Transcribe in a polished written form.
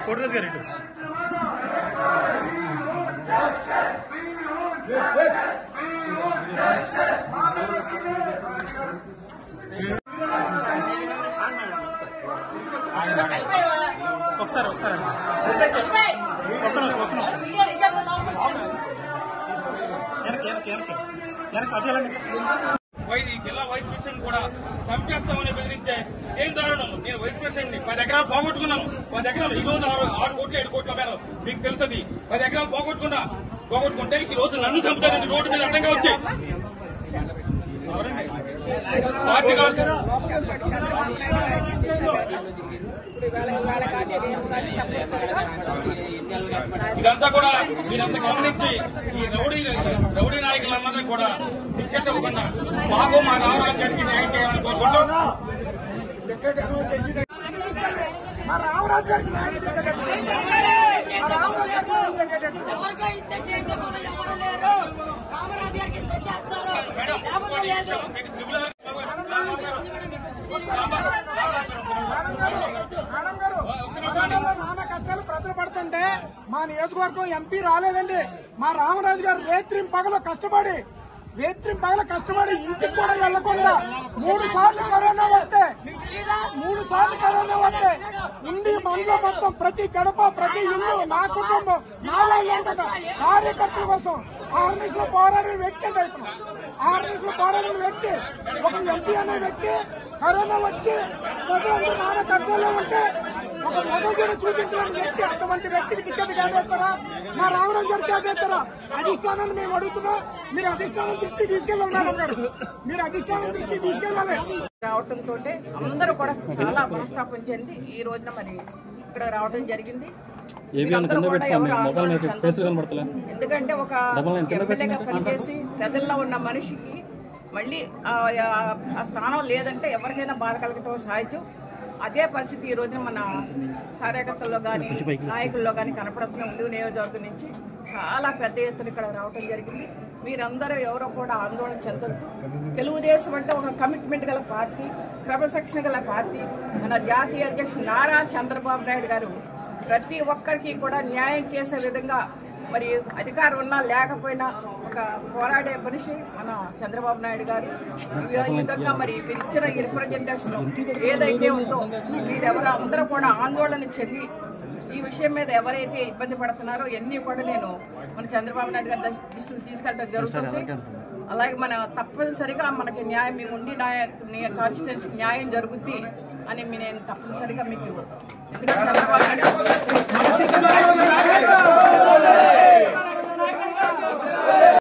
छोटे गारी ఒకసారి ఒకసారి ఈ జిల్లా వైస్ ప్రెసిడెంట్ కూడా చంపేస్తామని బెదిరించే ఏం దారుణం. నేను వైస్ ప్రెసిడెంట్ ని 10 ఎకరాలు పోగొట్టుకున్నాను. 10 ఎకరాలు ఈ రోజు 6 కోట్లు 7 కోట్ల మేర మీకు తెలుసది. 10 ఎకరాలు పోగొట్టుకుంటే ఈ రోజు నన్ను చంపుతారని రోడ్డు మీద అడ్డంగా వచ్చి ఇదంతా కూడా మీరంతా గమనించి ఈ రౌడీ నాయకులందరినీ కూడా టికెట్ ఇవ్వకుండా మాకు మా రామరాజు గారికి న్యాయం చేయాలని కోరుకుంటూ రామరాజు గారికి నానా కష్టాలు ప్రజలు పడుతుంటే మా నియోజకవర్గం ఎంపీ రాలేదండి. మా రామరాజు గారు రేత్రింపగలు కష్టపడి ఇంటికి కూడా వెళ్లకుండా 3 సార్లు కరోనా వస్తే ఉండి మనలో మొత్తం ప్రతి గడప ప్రతి ఇల్లు నా కుటుంబం నా వాళ్ళు కార్యకర్తల కోసం ఆర్మీస్ పోరాడిన వ్యక్తి అంటే ఆర్మీస్ పోరాడిన వ్యక్తి ఒక ఎంపీ అనే వ్యక్తి కరోనా వచ్చి ప్రజలందరూ నానా కష్టాల్లో ఉంటే ఒక మొదలు కూడా చూపించలేని వ్యక్తి అటువంటి వ్యక్తికి టికెట్ కేటాయిస్తారా? మా రామరాజు గారు కేటాయిస్తారా? అధిష్టానాన్ని మేము అడుగుతున్నాం. మీరు అధిష్టానం దృష్టి తీసుకెళ్ళాలి. మీరు అధిష్టానం దృష్టి తీసుకెళ్ళాలి. రావటంతో అందరూ కూడా చాలా మనస్తాపం చెంది ఈ రోజున మరి ఇక్కడ రావడం జరిగింది. ఎందుకంటే ఒక ఎమ్మెల్యేగా పనిచేసి ప్రజల్లో ఉన్న మనిషికి మళ్ళీ ఆ స్థానం లేదంటే ఎవరికైనా బాధ కలగటం సహజం. అదే పరిస్థితి ఈ రోజున మన కార్యకర్తల్లో కానీ నాయకుల్లో కానీ కనపడుతున్న ఉండి నియోజకవర్గం నుంచి చాలా పెద్ద ఎత్తున ఇక్కడ రావడం జరిగింది. మీరందరూ ఎవరో కూడా ఆందోళన చెందొద్దు. తెలుగుదేశం అంటే ఒక కమిట్మెంట్ గల పార్టీ, క్రమశిక్షణ గల పార్టీ. మన జాతీయ అధ్యక్షుడు నారా చంద్రబాబు నాయుడు గారు ప్రతి ఒక్కరికి కూడా న్యాయం చేసే విధంగా మరి అధికారం ఉన్నా లేకపోయినా ఒక పోరాడే మనిషి మన చంద్రబాబు నాయుడు గారు. ఈ విధంగా మరి మీరు ఇచ్చిన రిప్రజెంటేషన్ ఏదైతే ఉందో మీరెవరో అందరూ కూడా ఆందోళన చెంది ఈ విషయం మీద ఎవరైతే ఇబ్బంది పడుతున్నారో ఎన్ని కూడా నేను మన చంద్రబాబు నాయుడు గారి దృష్టికి తీసుకెళ్ళడం జరుగుతుంది. అలాగే మన తప్పనిసరిగా మనకి న్యాయం మీ ఉండి కాన్స్టిట్యున్సీకి న్యాయం జరుగుద్ది అని నేను తప్పనిసరిగా మీకు ఎందుకంటే చంద్రబాబు నాయుడు